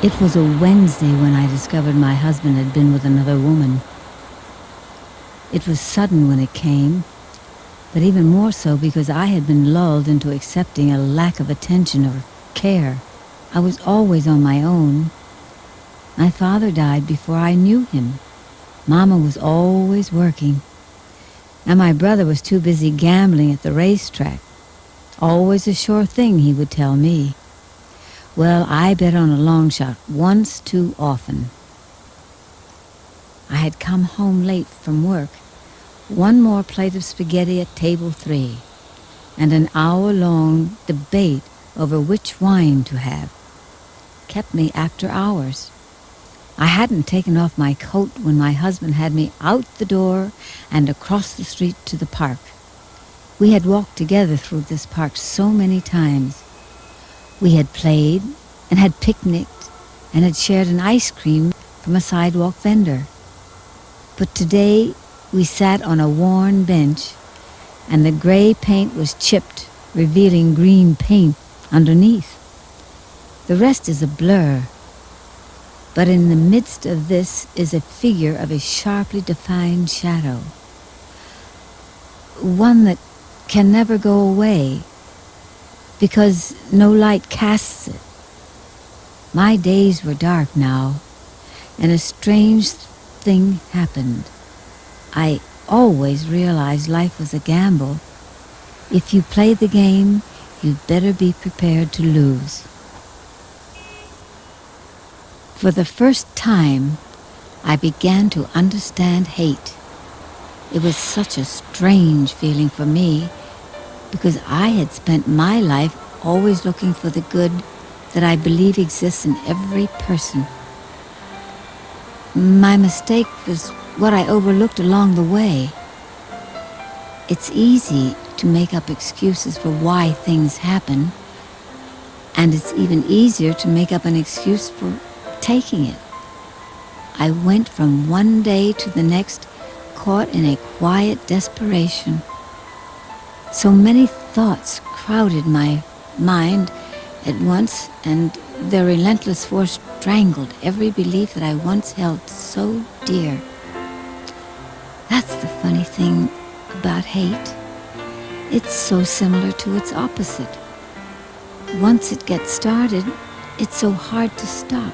It was a Wednesday when I discovered my husband had been with another woman. It was sudden when it came, but even more so because I had been lulled into accepting a lack of attention or care. I was always on my own. My father died before I knew him. Mama was always working. And my brother was too busy gambling at the racetrack. Always a sure thing, he would tell me. Well, I bet on a long shot once too often. I had come home late from work. One more plate of spaghetti at table 3, and an hour-long debate over which wine to have kept me after hours. I hadn't taken off my coat when my husband had me out the door and across the street to the park. We had walked together through this park so many times. We had played and had picnicked and had shared an ice cream from a sidewalk vendor. But today we sat on a worn bench and the gray paint was chipped, revealing green paint underneath. The rest is a blur. But in the midst of this is a figure of a sharply defined shadow. One that can never go away because no light casts it. My days were dark now, and a strange thing happened. I always realized life was a gamble. If you play the game, you'd better be prepared to lose. For the first time, I began to understand hate. It was such a strange feeling for me because I had spent my life always looking for the good that I believe exists in every person. My mistake was what I overlooked along the way. It's easy to make up excuses for why things happen, and it's even easier to make up an excuse for taking it. I went from one day to the next, caught in a quiet desperation. So many thoughts crowded my mind at once, and their relentless force strangled every belief that I once held so dear. That's the funny thing about hate. It's so similar to its opposite. Once it gets started, it's so hard to stop.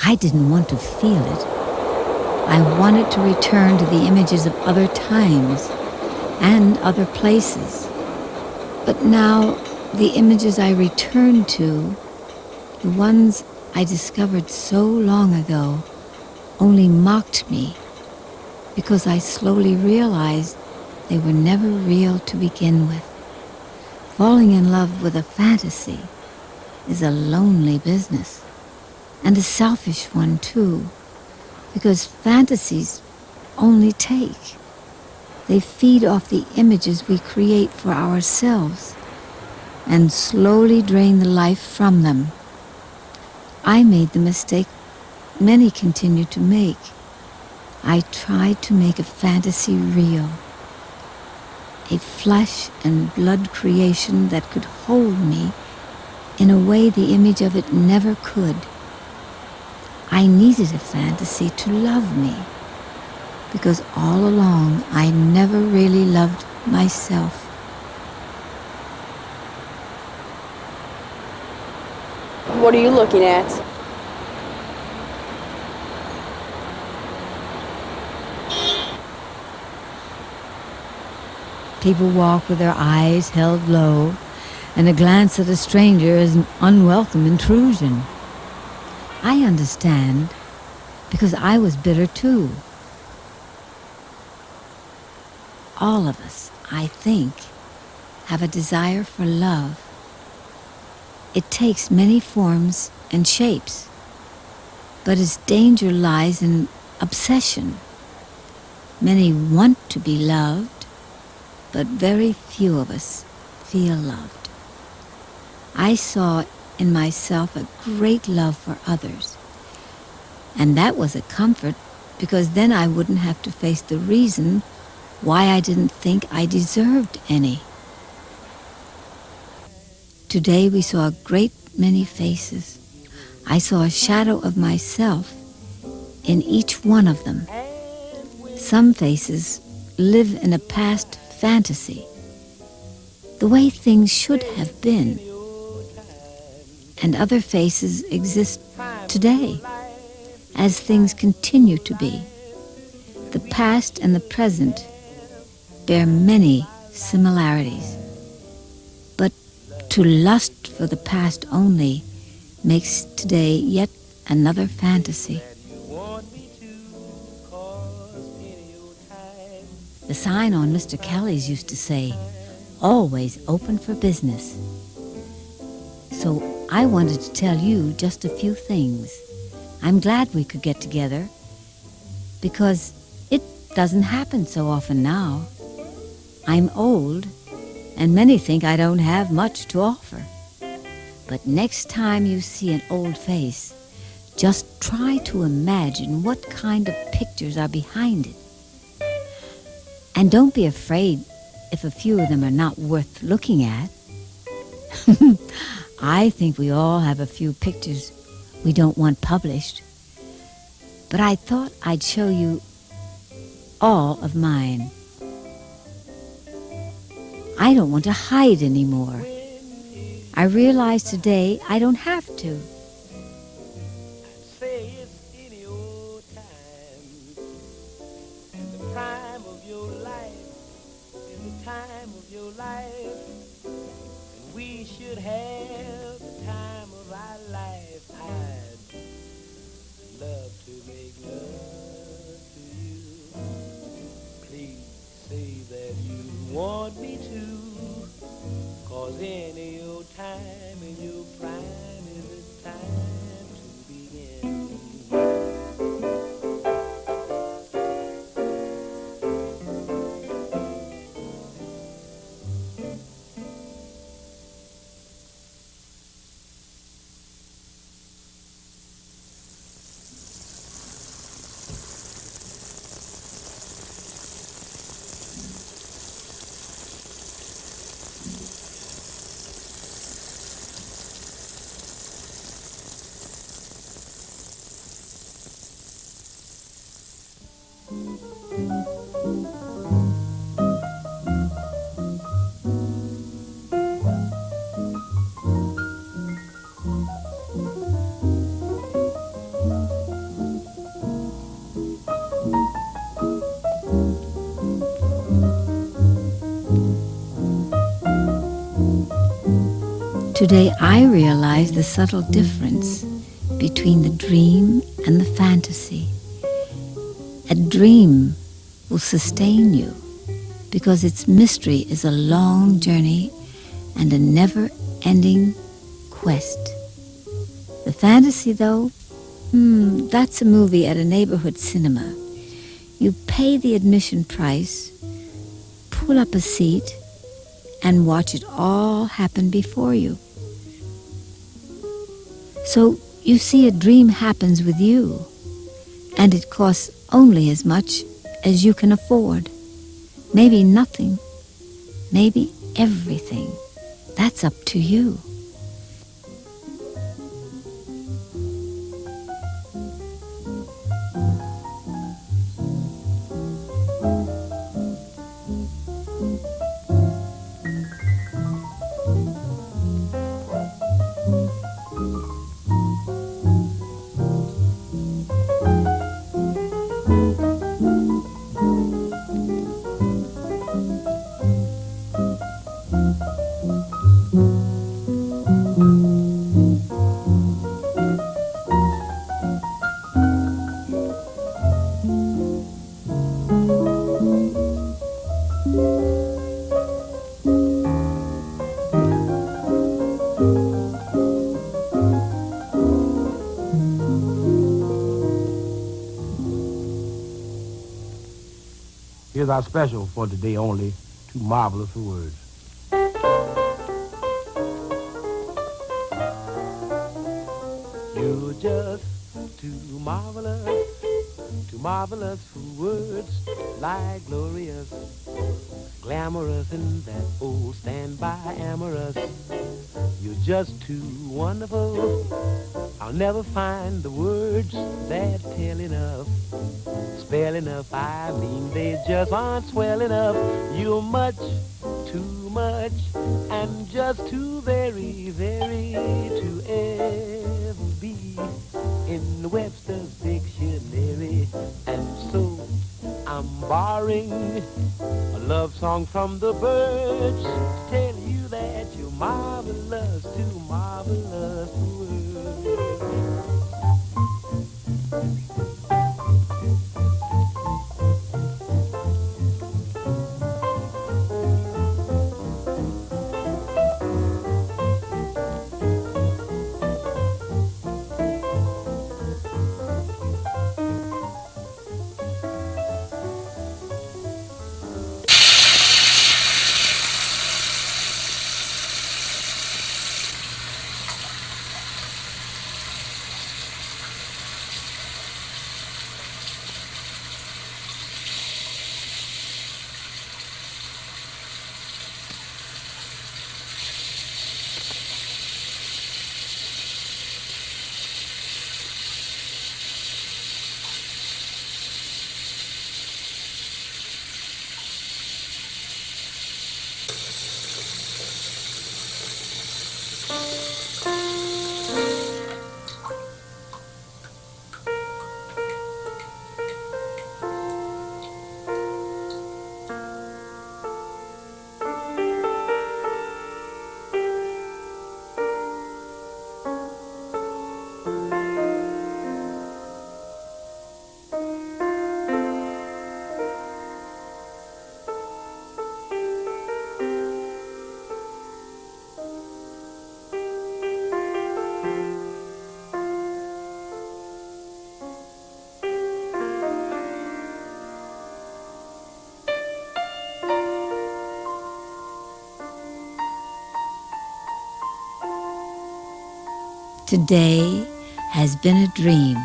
I didn't want to feel it. I wanted to return to the images of other times and other places. But now the images I returned to, the ones I discovered so long ago, only mocked me because I slowly realized they were never real to begin with. Falling in love with a fantasy is a lonely business. And a selfish one, too, because fantasies only take. They feed off the images we create for ourselves and slowly drain the life from them. I made the mistake many continue to make. I tried to make a fantasy real, a flesh and blood creation that could hold me in a way the image of it never could. I needed a fantasy to love me, because all along I never really loved myself. What are you looking at? People walk with their eyes held low, and a glance at a stranger is an unwelcome intrusion. I understand, because I was bitter too. All of us, I think, have a desire for love. It takes many forms and shapes, but its danger lies in obsession. Many want to be loved, but very few of us feel loved. I saw in myself a great love for others, and that was a comfort, because then I wouldn't have to face the reason why I didn't think I deserved any. Today we saw a great many faces. I saw a shadow of myself in each one of them. Some faces live in a past fantasy, the way things should have been, and other faces exist today as things continue to be. The past and the present bear many similarities, but to lust for the past only makes today yet another fantasy. The sign on Mr. Kelly's used to say, "Always open for business." So I wanted to tell you just a few things. I'm glad we could get together, because it doesn't happen so often now. I'm old, and many think I don't have much to offer. But next time you see an old face, just try to imagine what kind of pictures are behind it. And don't be afraid if a few of them are not worth looking at. I think we all have a few pictures we don't want published. But I thought I'd show you all of mine. I don't want to hide anymore. I realize today I don't have to. We should have the time of our life. I'd love to make love to you. Please say that you want me to, 'cause any old time in your prime is the time to begin. Today I realize the subtle difference between the dream and the fantasy. A dream will sustain you because its mystery is a long journey and a never-ending quest. The fantasy, though, that's a movie at a neighborhood cinema. You pay the admission price, pull up a seat, and watch it all happen before you. So you see, a dream happens with you, and it costs only as much as you can afford. Maybe nothing, maybe everything. That's up to you. Here's our special for today only, Too Marvelous for Words. You're just too marvelous for words, like glorious, glamorous, and that old standby amorous. You're just too wonderful. I'll never find the words that tell enough, spell enough. I mean, they just aren't swell enough. You're much, too much, and just too very, very to ever be in Webster's dictionary. And so I'm borrowing a love song from the birds to tell you that you're marvelous, too marvelous for words. Today has been a dream,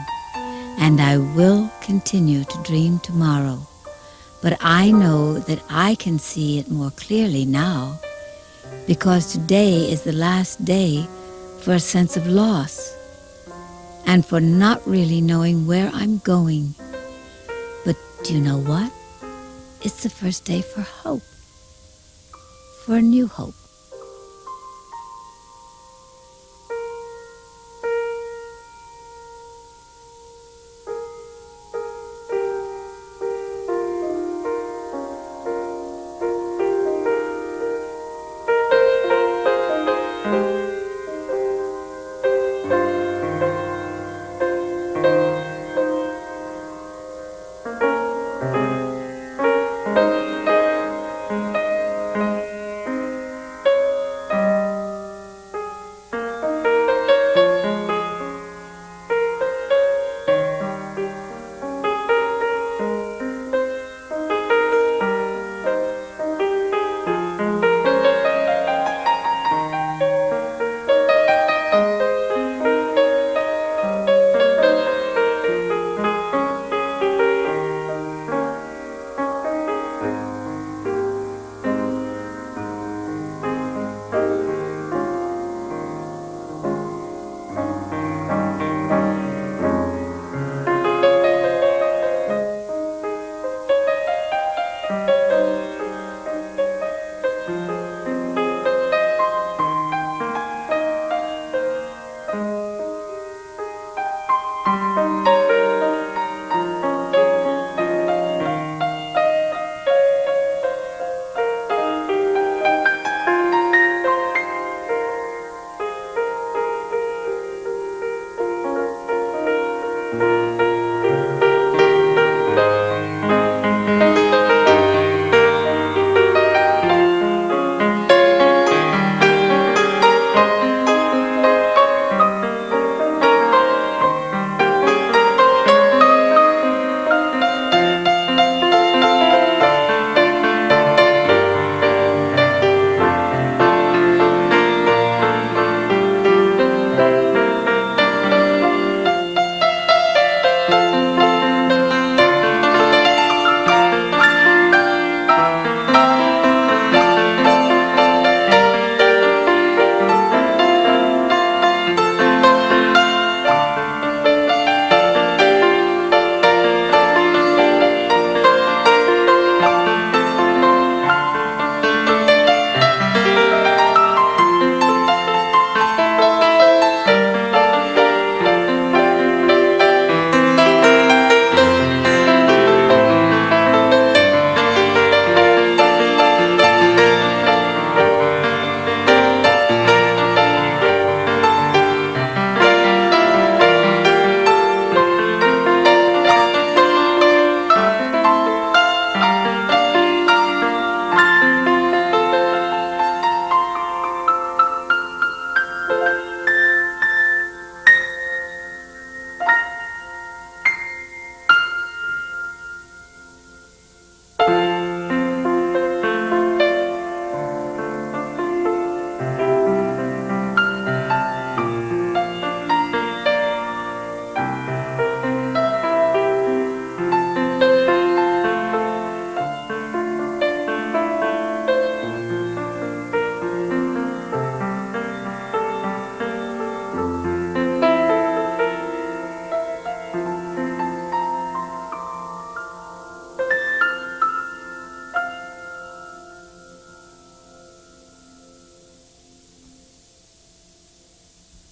and I will continue to dream tomorrow. But I know that I can see it more clearly now, because today is the last day for a sense of loss, and for not really knowing where I'm going. But do you know what? It's the first day for hope, for a new hope.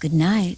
Good night.